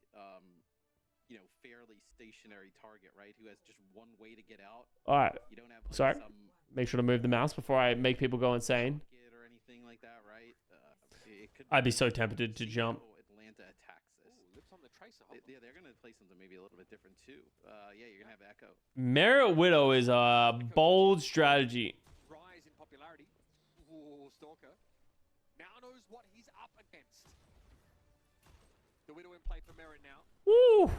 you know, fairly stationary target, right? Who has just one way to get out. All right. You don't have like, Sorry. some Make sure to move the mouse before I make people go insane. pocket or anything like that, right? It could I'd be so tempted to jump. Atlanta attacks this. Ooh, lips on the tracer. Yeah, they're gonna play something maybe a little bit different too. Yeah, you're gonna have Echo. Merit Widow is a bold strategy. Rise in popularity. Ooh, Stalker. Now knows what he's up against. The Widow in play for Merit now. Woo!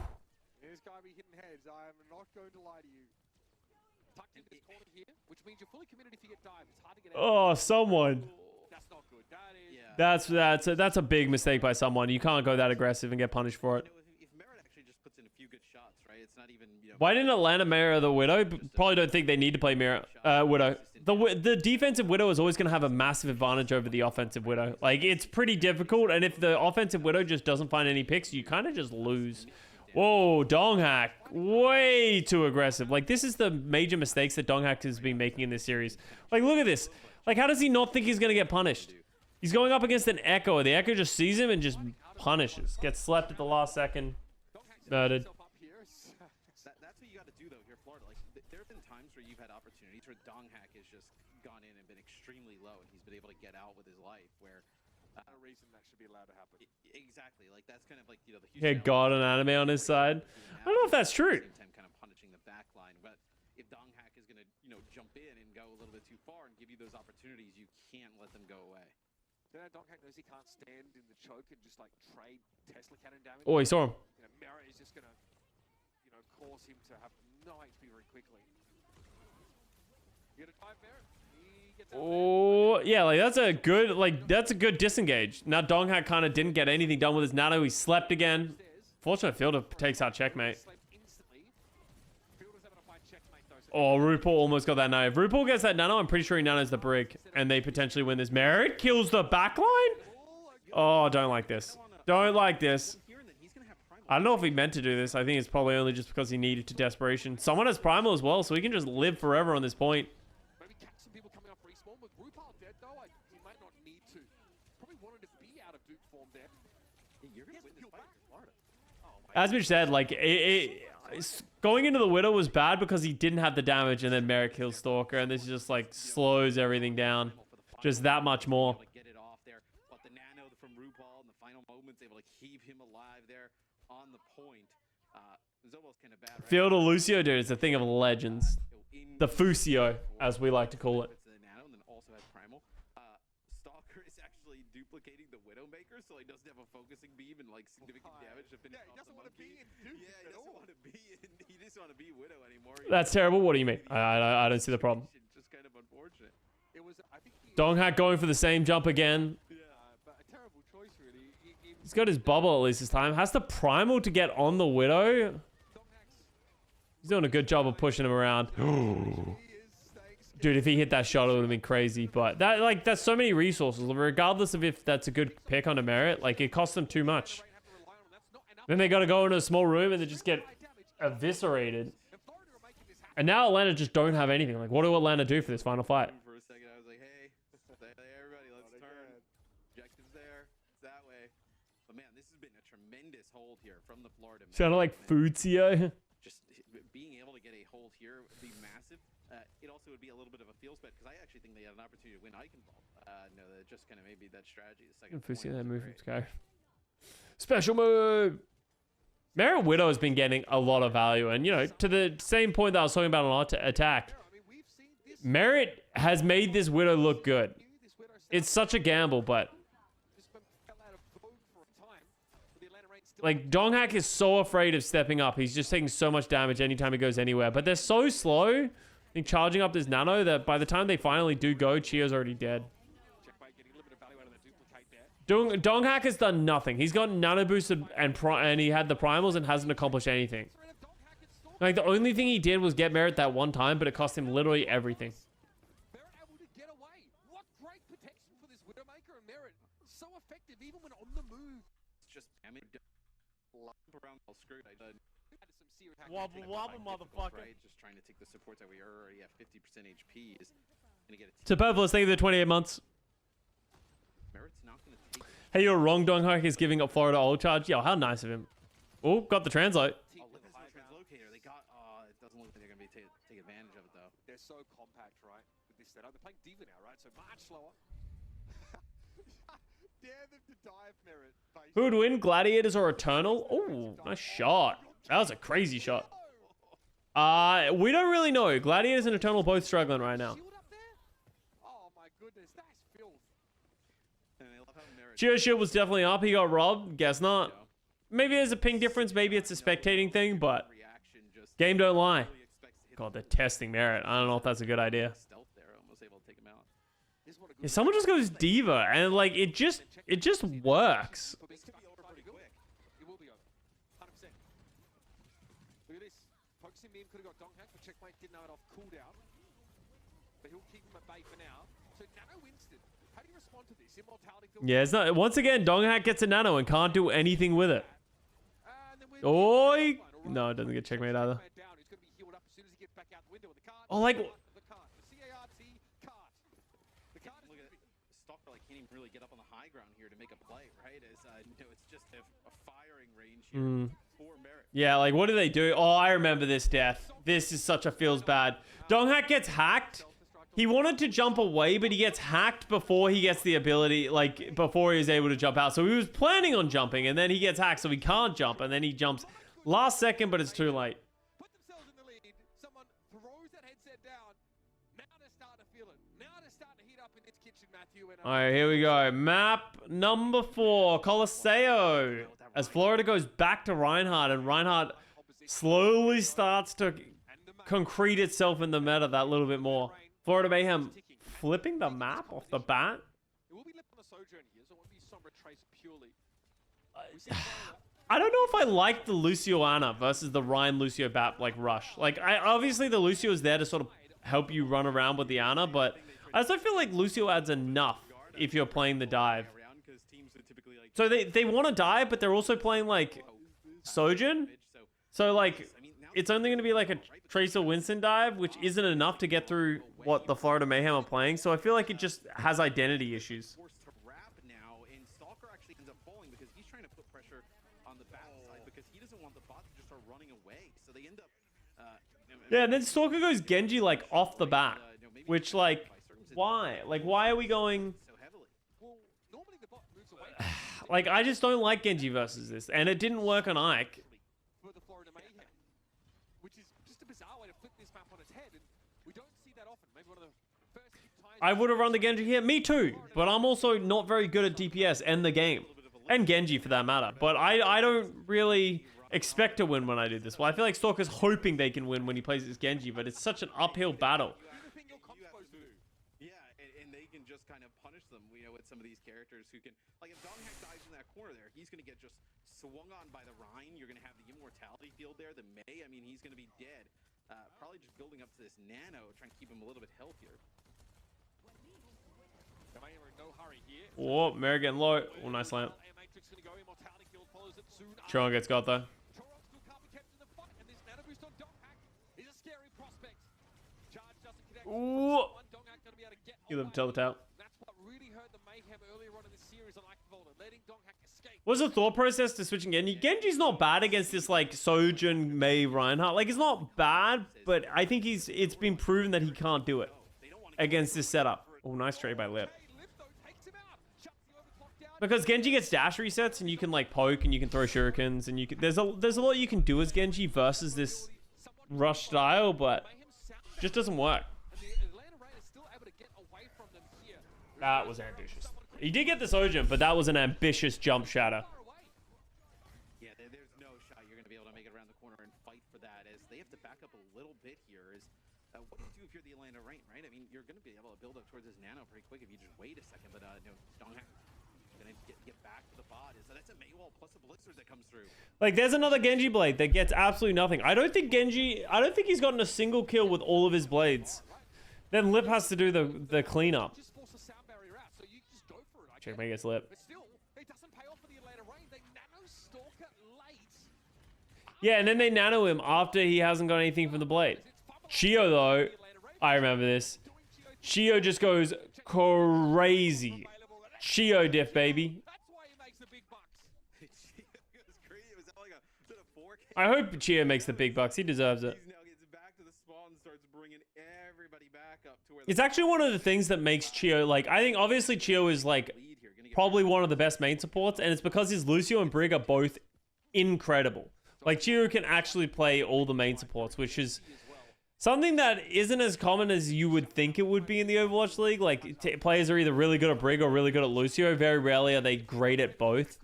There's going to be hidden heads. I am not going to lie to you. Tucked into this corner here, which means you're fully committed if you get dived. It's hard to get out. Oh, someone. That's not good. That is. Yeah. That's a big mistake by someone. You can't go that aggressive and get punished for it. You know, if Merit actually just puts in a few good shots, right? It's not even, you know. Why didn't Atlanta mirror the Widow? Probably don't think they need to play Widow. The defensive Widow is always going to have a massive advantage over the offensive Widow. Like, it's pretty difficult, and if the offensive Widow just doesn't find any picks, you kind of just lose. Whoa, Donghack. Way too aggressive. Like, this is the major mistakes that Donghack has been making in this series. Like, look at this. Like, how does he not think he's going to get punished? He's going up against an Echo. The Echo just sees him and just punishes. Gets slept at the last second. Murdered. That's what you got to do though here, Florida. Like there have been times where you've had opportunities where Donghack has just gone in and been extremely low, and he's been able to get out with his life. Where A reason that should be allowed to happen. exactly, like that's kind of like, you know, the Yeah, God and anime on his side. I don't know if that's true. Same time, kind of punishing the back line. But if Donghack is gonna, you know, jump in and go a little bit too far and give you those opportunities, you can't let them go away. You know, Donghack knows he can't stand in the choke and just like trade Tesla cannon damage. Oh, he saw him. You know, Merit is just gonna, you know, cause him to have no HP very quickly. You gonna dive Merit? He gets out Oh, yeah, like that's a good disengage. Now Donghack kind of didn't get anything done with his nano. He slept again. Fortunate Fielder takes out checkmate. Slept instantly. Fielder's able to find checkmate though. So Oh, RuPaul almost got that nano. If RuPaul gets that nano, I'm pretty sure he nanos the brig, and they potentially win this. Merit kills the backline? Oh, don't like this. Don't like this. Here and then he's gonna have primal. I don't know if he meant to do this. I think it's probably only just because he needed to desperation. Someone has primal as well, so he can just live forever on this point. maybe catch some people coming off respawn. With RuPaul dead though, he might not need to. Probably wanted to be out of Duke form there. You're gonna win this fight for Florida. Oh my. As Mitch said, like, going into the Widow was bad because he didn't have the damage, and then Merrick kills Stalker, and this just, like, slows everything down. Just that much more. Able to get it off there, but the nano from RuPaul in the final moments able to keep him alive there on the point. It was almost kind of bad. Right? Fielder Lucio, dude, it's a thing of legends. The Fusio, as we like to call it. The nano, and then also has primal. Stalker is actually duplicating the Widowmaker, so he doesn't have a focusing beam and like significant damage to finish Yeah, he off doesn't the want to monkey. be in Duke Yeah, he at doesn't all. want to be in. He doesn't want to be Widow anymore. That's terrible. What do you mean? I don't see the problem. Just kind of unfortunate. It was, I think he, Donghack going for the same jump again. but a terrible choice really. He's got his bubble at least this time. Has the primal to get on the Widow. Donghack's He's doing a good job of pushing him around. he is staying Dude, if he hit that shot, it would have been crazy. But that's so many resources. Regardless of if that's a good pick on a Merit, like, it costs them too much. have to rely on. That's not enough. Then they got to go into a small room and they just get eviscerated. And Florida are making this happen. And now Atlanta just don't have anything. Like, what do Atlanta do for this final fight? For a second, I was like, hey, everybody, let's turn. Objective's there. It's that way. But man, this has been a tremendous hold here from the Florida. Sounded like Fuzio. Just being able to get a hold here would be massive. It also would be a little bit of a field bet because I actually think they had an opportunity to win Eichenwald. No, that just kind of maybe that strategy. The second Fuzio, point that was move great. from Sky. Special move. Merit Widow has been getting a lot of value. And, you know, to the same point that I was talking about on attack, I mean, we've seen this. Merit has made this Widow look good. This Widow It's such a gamble, but just fell out of vogue for a time. But the Atlanta Reigns still like, Donghack is so afraid of stepping up. He's just taking so much damage anytime he goes anywhere. But they're so slow in charging up this nano that by the time they finally do go, Chio's already dead. checkmate, getting a little bit of value out of the duplicate there. Donghak has done nothing. He's got nano boosted and he had the primals and hasn't accomplished anything. Like the only thing he did was get Merit that one time, but it cost him literally everything. Merit able to get away. What great protection for this Widowmaker and Merit. So effective even when on the move. It's just around all screwed. Wobble, wobble, motherfucker. Right? Just trying to take the supports that we are already at 50% HP is gonna get a Superfluous, thank you for the 28 months. Merit's not gonna take. Hey, you're wrong. Donghak is giving up Florida ult charge. Yo, how nice of him. Oh, got the translate. Translocator. They got. It doesn't look like they're gonna be take advantage of it though. They're so compact, right? With this setup, they're playing Diva now, right? So much slower. Dare them to dive, Merit. Who would win, Gladiators or Eternal? Oh, nice shot. That was a crazy shot. We don't really know. Gladiators and Eternal both struggling right now. Shield up there? Oh my goodness, that's filth. And I love how Merit. Geo Shield was definitely up. He got robbed. Guess not. Maybe there's a ping difference. Maybe it's a spectating thing, but Reaction just game don't lie. really expects to hit God, they're testing Merit. I don't know if that's a good idea. stealth there, almost able to take him out. This is what a Yeah, good someone just goes Diva, and like it just works. This could be over pretty quick. It will be over. 100%. Look at this. Focusing in could have got Donghak, but Checkmate didn't know it off cooldown. But he'll keep him at bay for now. So Nano Winston, how do you respond to this? Immortality field. Yeah, it's not. Once again, Donghak gets a nano and can't do anything with it. And then Oi! No, it doesn't get checkmate either. Down. He's going to be healed up as soon as he gets back out the window with the card. Oh, like- The card. The CART card. The card is Look at Stalker like can't even really get up on the high ground here to make a play, right? As you know, it's just a firing range here for Merit. Yeah, like what do they do? Oh, I remember this death. This is such a feels bad. Donghak gets hacked. He wanted to jump away, but he gets hacked before he gets the ability, like before he was able to jump out. So he was planning on jumping, and then he gets hacked, so he can't jump, and then he jumps last second, but it's too late. Put themselves in the lead. Someone throws that headset down. Now they're starting to feel it. Now they're starting to heat up in this kitchen, Matthew. And, All right, here we go. Map number 4, Colosseo. As Florida goes back to Reinhardt, and Reinhardt slowly starts to concrete itself in the meta that little bit more. Florida Mayhem flipping the map off the bat. It will be left on a sojourn here, so it won't be Sombra Trace purely. I don't know if I like the Lucio Ana versus the Ryan Lucio Bat like rush. Like, obviously the Lucio is there to sort of help you run around with the Ana, but I also feel like Lucio adds enough if you're playing the dive. So they want to dive, but they're also playing like Sojourn. So like, it's only going to be like a Tracer Winston dive, which isn't enough to get through what the Florida Mayhem are playing. So I feel like it just has identity issues. Forced to wrap now, and Stalker actually ends up falling because he's trying to put pressure on the bat side because he doesn't want the bot to just start running away. So they end up. Yeah, and then Stalker goes Genji like off the bat, which like, why? Like, why are we going? So heavily. Well, normally the bot moves away Like, I just don't like Genji versus this, and it didn't work on Ike. for the Florida Mayhem, which is just a bizarre way to flip this map on its head, and we don't see that often. Maybe one of the first times. I would have run the Genji here. Me too. But I'm also not very good at DPS and the game. And Genji for that matter. But I don't really expect to win when I do this. Well, I feel like Stalker's hoping they can win when he plays this Genji, but it's such an uphill battle. Everything your comp's supposed to do. Yeah, and they can just kind of punish them, you know, with some of these characters who can, like if Donghak dies in that corner there, he's going to get just swung on by the Rhine. You're going to have the immortality field there, the May. I mean, he's going to be dead. Probably just building up to this nano, trying to keep him a little bit healthier. The Mayhem are in no hurry here. Oh, Mary getting low. Oh, nice lamp. Matrix gonna go. Immortality field follows it soon. Tron gets got though. Choron still can't be kept in the fight, and this nano boost on Donghak is a scary prospect. Charge doesn't connect. Ooh. Donghak gonna be able to get Give them away. tell. That's what really hurt the Mayhem earlier on in the series on Ike Volta, letting Donghak escape. What's the thought process to switching Genji? Genji's not bad against this like Sojourn, May, Reinhardt. Like, it's not bad, but I think it's been proven that he can't do it against this setup. Oh, nice trade by Lip. Because Genji gets dash resets, and you can like poke, and you can throw shurikens, and you can, there's a lot you can do as Genji versus this rush style, but just doesn't work. That was ambitious. He did get the Sojourn, but that was an ambitious jump shatter. Yeah, there's no shot you're going to be able to make it around the corner and fight for that, as they have to back up a little bit here. Is what do you do if you're the Atlanta Reign, right? I mean, you're going to be able to build up towards this nano pretty quick if you just wait a second, but no, Donghak going to get get back to the bot is that's a Maywall plus a Blizzard that comes through. Like, there's another Genji blade that gets absolutely nothing. I don't think he's gotten a single kill with all of his blades. Then Lip has to do the cleanup. Just force a sound barrier out, so you just go for it. Check me against Lip. But still, it doesn't pay off for the Atlanta Reign. They nano Stalker late. Yeah, and then they nano him after he hasn't got anything from the blade. Chio, though, I remember this. Chio just goes crazy. Chio diff, baby. That's why he makes the big bucks. I hope Chio makes the big bucks. He deserves it. It's actually one of the things that makes Chio, like, I think obviously Chio is, like, probably one of the best main supports, and it's because his Lucio and Brig are both incredible. Like, Chio can actually play all the main supports, which is something that isn't as common as you would think it would be in the Overwatch League. Like, players are either really good at Brig or really good at Lucio. Very rarely are they great at both.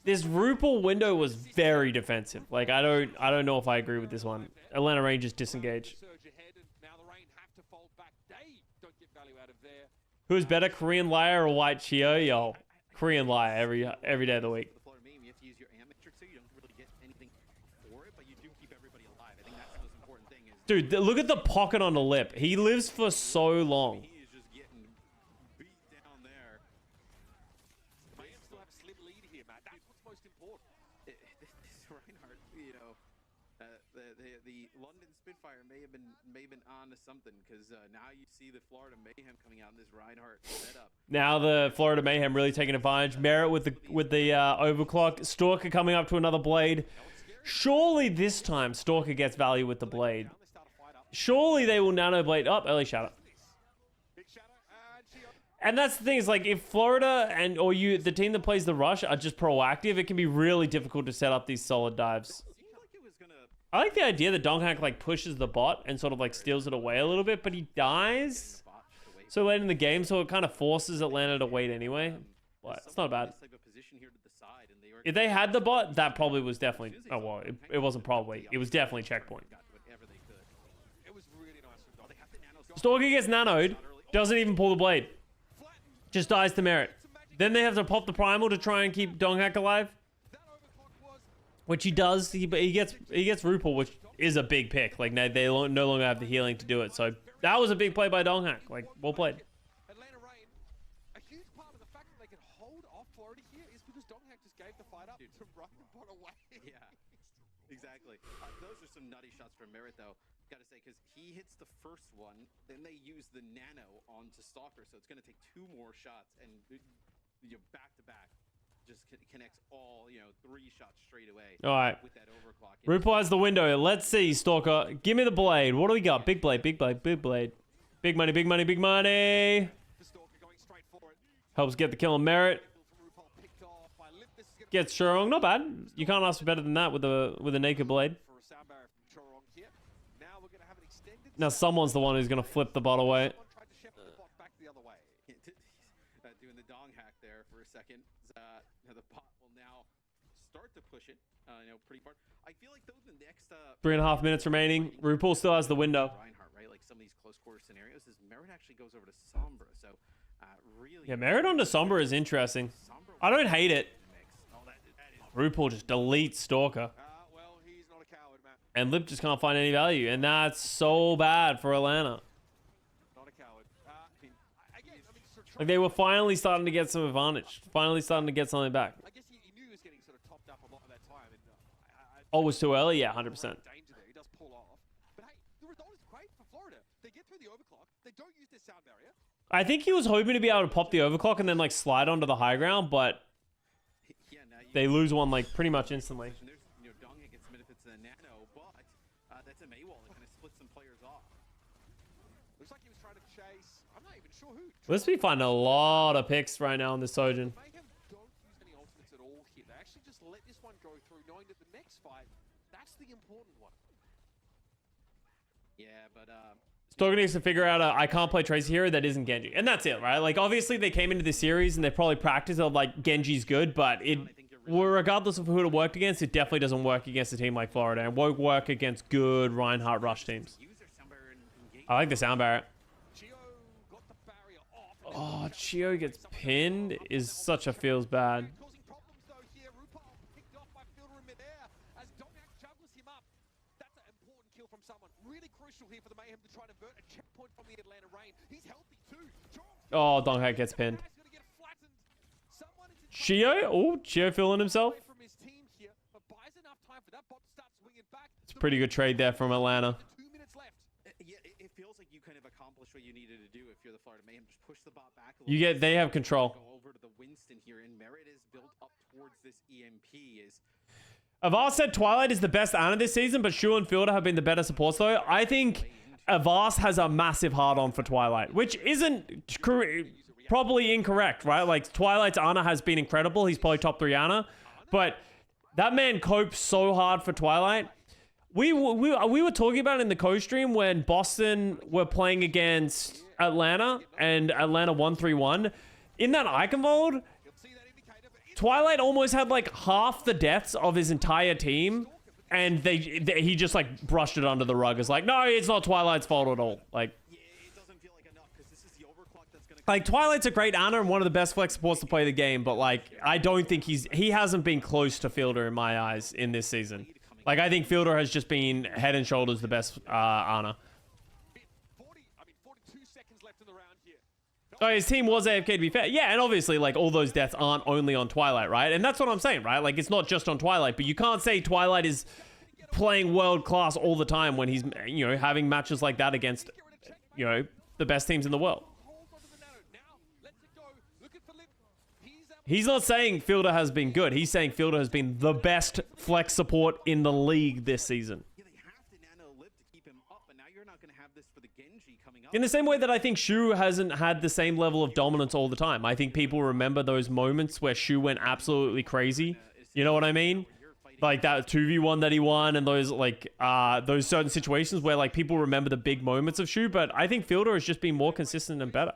This Rupal window was very defensive. Like, I don't know if I agree with this one. Atlanta Reign just disengage. Who's better, Korean Liar or White Chio? Yo, Korean Liar every day of the week. Dude, look at the pocket on the lip. He lives for so long. The London Spitfire may have been on to something, because now you see the Florida Mayhem coming out in this Reinhardt setup. Now the Florida Mayhem really taking advantage. Merit with the overclock. Stalker coming up to another blade. Surely this time Stalker gets value with the blade. Surely they will nano blade up. Early shadow. And that's the thing, is like, if Florida the team that plays the rush are just proactive, it can be really difficult to set up these solid dives. I like the idea that Donghak like pushes the bot and sort of like steals it away a little bit, but he dies so late in the game, so it kind of forces Atlanta to wait anyway. But it's not bad. If they had the bot, that probably was definitely... Oh, well, it wasn't probably. It was definitely checkpoint. Stalker gets nanoed, doesn't even pull the blade. Just dies to Merit. Then they have to pop the primal to try and keep Donghak alive. Which he does. He gets Rupal, which is a big pick. Like, they no longer have the healing to do it. So that was a big play by Donghak. Like, well played. Atlanta Reign, a huge part of the fact that they can hold off Florida here is because Donghak just gave the fight up to run the bot away. Yeah, exactly. Those are some nutty shots from Merit, though. Gotta say, because he hits the first one, then they use the nano onto Stalker, so it's gonna take 2 more shots, and back to back. Just connects all, 3 shots straight away. All right. With that overclock. Rupal has the window. Let's see, Stalker. Give me the blade. What do we got? Big blade, big blade, big blade. Big money, big money, big money. Helps get the kill on Merit. Gets Shurong. Not bad. You can't ask for better than that with a naked blade. Now someone's the one who's going to flip the bot away. Doing the dong hack there for a second. The bot will now start to push it, pretty far. I feel like though the next 3.5 minutes remaining. Rupal still has the window. Reinhardt, right? Like some of these close quarter scenarios, is Merit actually goes over to Sombra. So really, Yeah, Merit onto Sombra is interesting. I don't hate it. Rupal just deletes Stalker. Well, he's not a coward, man. And Lip just can't find any value, and that's so bad for Atlanta. Not a coward. Like, they were finally starting to get some advantage. Finally starting to get something back. I guess he knew he was getting sort of topped up a lot of that time. And, Oh, it was too early? Yeah, 100%. danger there. He does pull off. But hey, the result is great for Florida. They get through the overclock. They don't use their sound barrier. I think he was hoping to be able to pop the overclock and then, like, slide onto the high ground, but they lose one, like, pretty much instantly. Donghak gets benefits of the nano, but that's a Maywall that kind of splits some players off. Looks like he was trying to chase. I'm not even sure who. Let's be finding a lot of picks right now on this Sojin. Mayhem don't use any ultimates at all here. They actually just let this one go through, knowing that the next fight, that's the important one. Yeah, but Stalker needs to figure out I can't play Tracer hero that isn't Genji. And that's it, right? Like, obviously they came into the series and they probably practiced of, like, Genji's good, but regardless of who it worked against, it definitely doesn't work against a team like Florida. And won't work against good Reinhardt rush teams. I like the sound barrier. Oh, Chio gets pinned is such a feels bad. Causing problems though here. RuPaul picked off by Fielder in midair as Donghack juggles him up. That's an important kill from someone. Really crucial here for the Mayhem to try to avert a checkpoint from the Atlanta Reign. He's healthy too. Oh, Donghack gets pinned. Chio? Oh, Chio feeling himself. It's a pretty good trade there from Atlanta. Yeah, it feels like you kind of accomplished what you needed to do if you're the Florida Mayhem. Just push the bot back a little bit. They have control. Go over to the Winston here, and Merit is built up towards this EMP. Avast said Twilight is the best Ana this season, but Shu and Fielder have been the better supports though. I think Avast has a massive hard-on for Twilight, which isn't probably incorrect, right? Like, Twilight's Ana has been incredible. He's probably top 3 Ana. But that man copes so hard for Twilight. We were talking about it in the co-stream when Boston were playing against Atlanta and Atlanta 1-3-1. In that Eichenwald, Twilight almost had like half the deaths of his entire team, and he just like brushed it under the rug. It's like, no, it's not Twilight's fault at all. Like, Twilight's a great Ana and one of the best flex supports to play the game, but like, I don't think he hasn't been close to Fielder in my eyes in this season. Like, I think Fielder has just been head and shoulders the best Ana. Oh, his team was AFK, to be fair. Yeah, and obviously, like, all those deaths aren't only on Twilight, right? And that's what I'm saying, right? Like, it's not just on Twilight, but you can't say Twilight is playing world class all the time when he's, you know, having matches like that against, you know, the best teams in the world. He's not saying Fielder has been good. He's saying Fielder has been the best flex support in the league this season. Yeah, they have to nano live to keep him up, and now you're not going to have this for the Genji coming up. In the same way that I think Shu hasn't had the same level of dominance all the time. I think people remember those moments where Shu went absolutely crazy. You know what I mean? Like that 2v1 that he won, and those like those certain situations where like people remember the big moments of Shu. But I think Fielder has just been more consistent and better.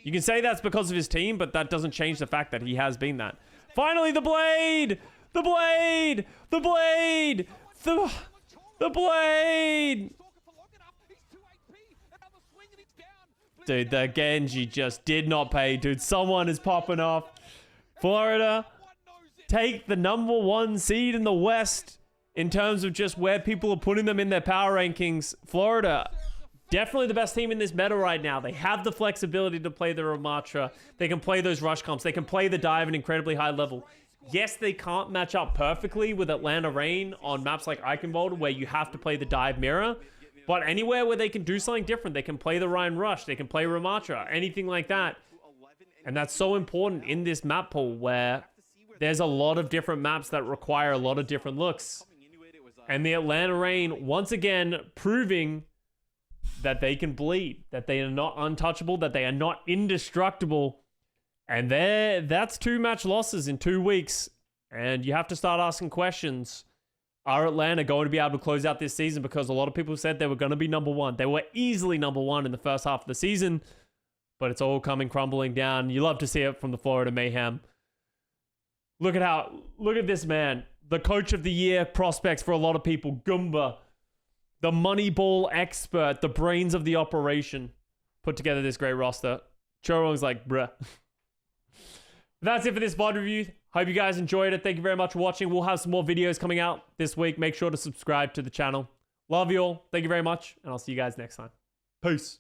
You can say that's because of his team, but that doesn't change the fact that he has been that. Finally, the blade! The blade! The blade! The blade! Dude, the Genji just did not pay, dude. Someone is popping off. Florida, take the #1 seed in the West in terms of just where people are putting them in their power rankings. Florida, definitely the best team in this meta right now. They have the flexibility to play the Ramatra. They can play those rush comps. They can play the dive at an incredibly high level. Yes, they can't match up perfectly with Atlanta Reign on maps like Eichenwald, where you have to play the dive mirror. But anywhere where they can do something different, they can play the Ryan Rush. They can play Ramatra, anything like that. And that's so important in this map pool where there's a lot of different maps that require a lot of different looks. And the Atlanta Reign, once again, proving that they can bleed, that they are not untouchable, that they are not indestructible. And that's 2 match losses in 2 weeks. And you have to start asking questions. Are Atlanta going to be able to close out this season? Because a lot of people said they were going to be #1. They were easily #1 in the first half of the season. But it's all coming crumbling down. You love to see it from the Florida Mayhem. Look at this man. The coach of the year prospects for a lot of people. Goomba. The Moneyball expert, the brains of the operation, put together this great roster. Chorong's like, bruh. That's it for this VOD review. Hope you guys enjoyed it. Thank you very much for watching. We'll have some more videos coming out this week. Make sure to subscribe to the channel. Love you all. Thank you very much. And I'll see you guys next time. Peace.